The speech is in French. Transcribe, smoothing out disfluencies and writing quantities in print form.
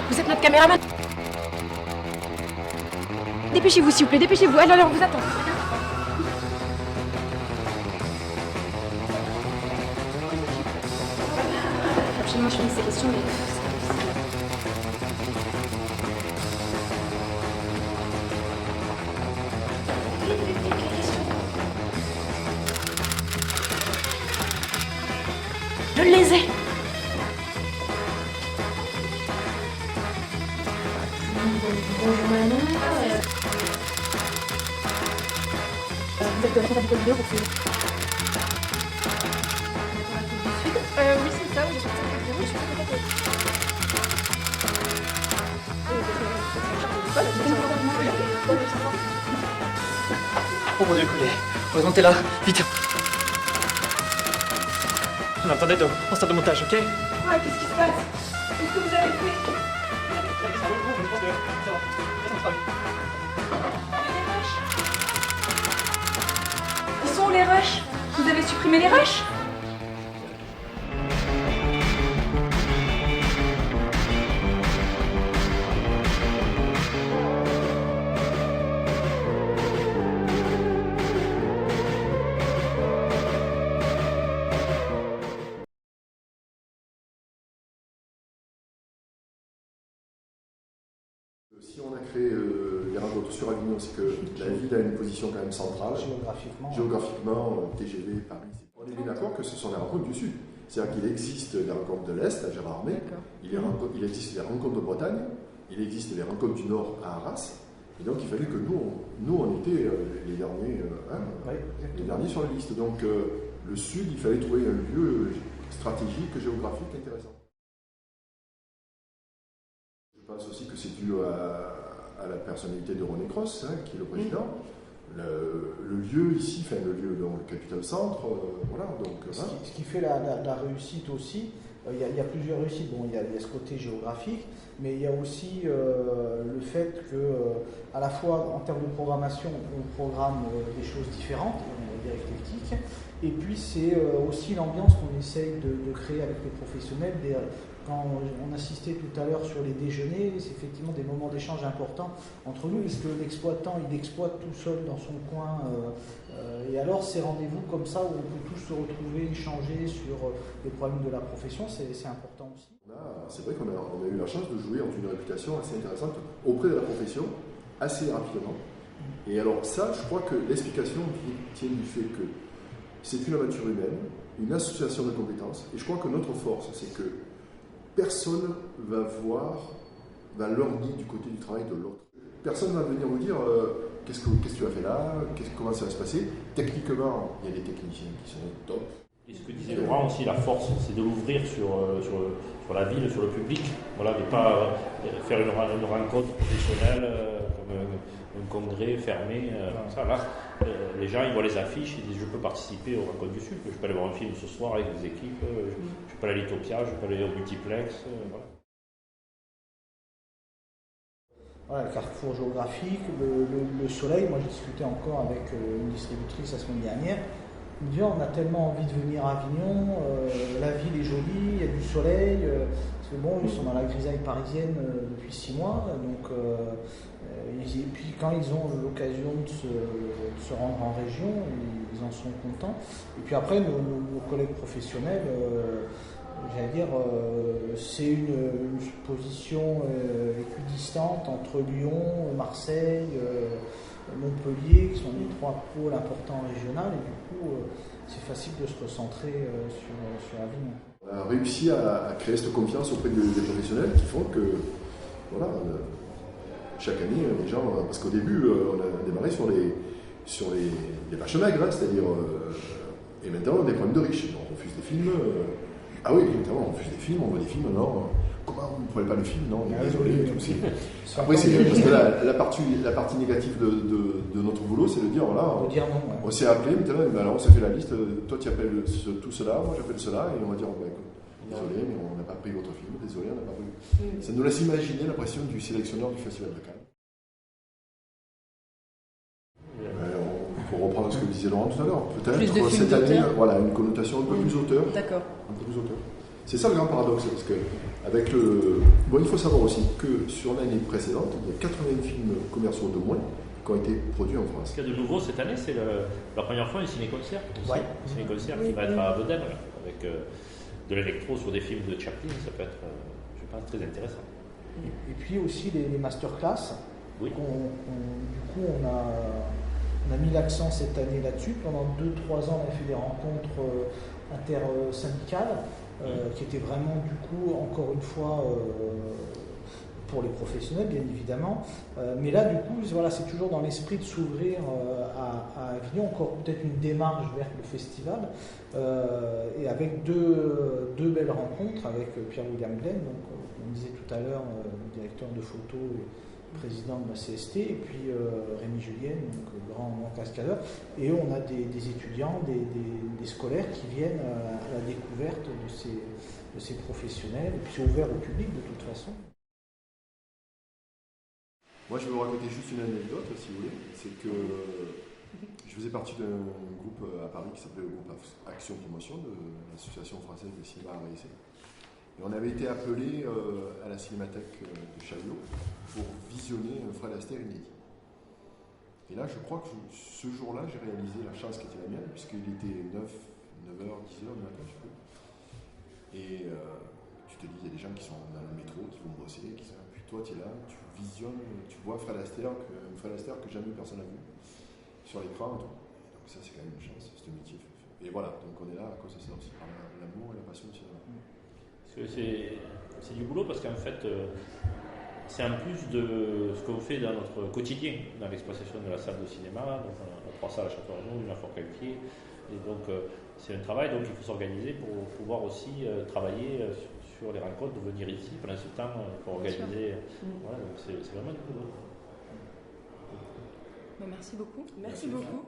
Vous êtes notre caméraman. Dépêchez-vous, s'il vous plaît, dépêchez-vous. Alors, on vous attend. Absolument, je fais une sélection, mais... Je les ai. Bonjour madame. Vous êtes de responsabilité vidéo pour filmer. Oui, c'est ça, oui, je suis très bien. Oh mon dieu, Collier. Heureusement que t'es là. Vite. On attendait en stade de montage, ok? Ouais, qu'est-ce qui se passe? Qu'est-ce que vous avez fait? Ils sont où les rushs? Vous avez supprimé les rushs? Si on a créé les rencontres sur Avignon, c'est que la ville a une position quand même centrale. Géographiquement, TGV, Paris. On est bien d'accord que ce sont les rencontres du Sud. C'est-à-dire qu'il existe les rencontres de l'Est, à Gérardmer, il existe les rencontres de Bretagne, il existe les rencontres du Nord à Arras. Et donc il fallait que nous on était les derniers sur la liste. Donc le Sud, il fallait trouver un lieu stratégique, géographique intéressant. Je pense aussi que c'est dû à la personnalité de René Cross, qui est le président. Le lieu ici, enfin le lieu, donc le Capital Centre, voilà. Donc, ce qui fait la réussite aussi, il y a plusieurs réussites. Bon, il y a ce côté géographique, mais il y a aussi le fait que, à la fois en termes de programmation, on programme des choses différentes, des éclectiques, et puis c'est aussi l'ambiance qu'on essaye de créer avec les professionnels. Quand on insistait tout à l'heure sur les déjeuners, c'est effectivement des moments d'échange importants entre nous, parce que l'exploitant, il exploite tout seul dans son coin. Et alors, ces rendez-vous comme ça, où on peut tous se retrouver, échanger sur les problèmes de la profession, c'est important aussi. C'est vrai qu'on a eu la chance de jouer entre une réputation assez intéressante auprès de la profession, assez rapidement. Et alors ça, je crois que l'explication tient du fait que c'est une aventure humaine, une association de compétences, et je crois que notre force, c'est que personne va lorgner du côté du travail de l'autre. Personne ne va venir vous dire qu'est-ce que tu as fait là, comment ça va se passer. Techniquement, il y a des techniciens qui sont top. Et ce que disait Laurent aussi, la force, c'est de l'ouvrir sur la ville, sur le public. Voilà, de ne pas faire une rencontre professionnelle comme un congrès fermé. Ça, là, les gens ils voient les affiches, ils disent je peux participer aux rencontres du Sud, je peux aller voir un film ce soir avec des équipes, je peux aller à l'Itopia, je peux aller au multiplex. Voilà. Voilà, le carrefour géographique, le soleil. Moi, j'ai discuté encore avec une distributrice la semaine dernière. Il me dit on a tellement envie de venir à Avignon, la ville est jolie, il y a du soleil. Parce que bon, ils sont dans la grisaille parisienne depuis 6 mois. Donc, et puis quand ils ont l'occasion de se rendre en région, ils en sont contents. Et puis après, nos collègues professionnels, j'allais dire, c'est une position équidistante entre Lyon, Marseille, Montpellier, qui sont les 3 pôles importants régionaux, et du coup, c'est facile de se recentrer sur Avignon. On a réussi à créer cette confiance auprès des professionnels qui font que, voilà, chaque année, les gens, parce qu'au début, on a démarré sur les vaches maigres, c'est-à-dire, et maintenant, on a des problèmes de riches. On refuse des films. Ah oui, évidemment, on refuse des films, on voit des films, non. Comment vous ne prenez pas le film? Non, désolé, tout aussi. Après, c'est parce que la partie négative de notre boulot, c'est de dire, voilà, on s'est appelé, maintenant, alors on s'est fait la liste, toi tu appelles tout cela, moi j'appelle cela, et on va dire, oh, écoute, désolé, mais on n'a pas pris votre film, désolé, on n'a pas pris. Ça nous laisse imaginer la pression du sélectionneur du Festival de Cannes. Pour reprendre ce que disait Laurent tout à l'heure, peut-être cette année, voilà, une connotation un peu plus auteur. D'accord. Un peu plus auteur. C'est ça le grand paradoxe, parce que avec le... Bon, il faut savoir aussi que sur l'année précédente, il y a 80 films commerciaux de moins qui ont été produits en France. Ce qu'il y a de nouveau cette année, c'est la première fois un ciné-concert. Ouais. Un ciné-concert qui va être à Vedène, avec de l'électro sur des films de Chaplin. Ça peut être, je pense, très intéressant. Et puis aussi les masterclass. Oui. Du coup, on a mis l'accent cette année là-dessus. Pendant 2-3 ans, on a fait des rencontres intersyndicales qui étaient vraiment, du coup, encore une fois, pour les professionnels, bien évidemment. Mais là, du coup, voilà, c'est toujours dans l'esprit de s'ouvrir à Avignon, encore peut-être une démarche vers le festival, et avec deux belles rencontres avec Pierre-William Glenn, donc, on disait tout à l'heure, directeur de photo et président de la CST, et puis Rémi Julien, donc grand cascadeur. Et on a des étudiants, des scolaires qui viennent à la découverte de ces professionnels, et puis c'est ouvert au public de toute façon. Moi, je vais vous raconter juste une anecdote, si vous voulez. C'est que je faisais partie d'un groupe à Paris qui s'appelait le groupe Action Promotion de l'Association française des cinémas à essai. Et on avait été appelé à la Cinémathèque de Chaillot pour visionner Fred Astaire inédit. Et là, je crois que ce jour-là, j'ai réalisé la chance qui était la mienne, puisqu'il était 9h, 10h du matin, je sais plus. Et tu te dis, il y a des gens qui sont dans le métro, qui vont bosser, qui sont... Puis toi, tu es là, tu visionnes, tu vois Fred Astaire que jamais personne n'a vu sur l'écran. Donc ça, c'est quand même une chance, c'est un métier. Et voilà, donc on est là à cause de ça aussi, par l'amour et la passion du cinéma. C'est du boulot parce qu'en fait, c'est en plus de ce qu'on fait dans notre quotidien, dans l'exploitation de la salle de cinéma. Donc on a 3 salles à Château-Renaud, une à Fort-Calquier. Et donc c'est un travail, donc il faut s'organiser pour pouvoir aussi travailler sur les rencontres, de venir ici pendant ce temps pour organiser. Voilà, donc c'est vraiment du boulot. Merci beaucoup. Merci beaucoup.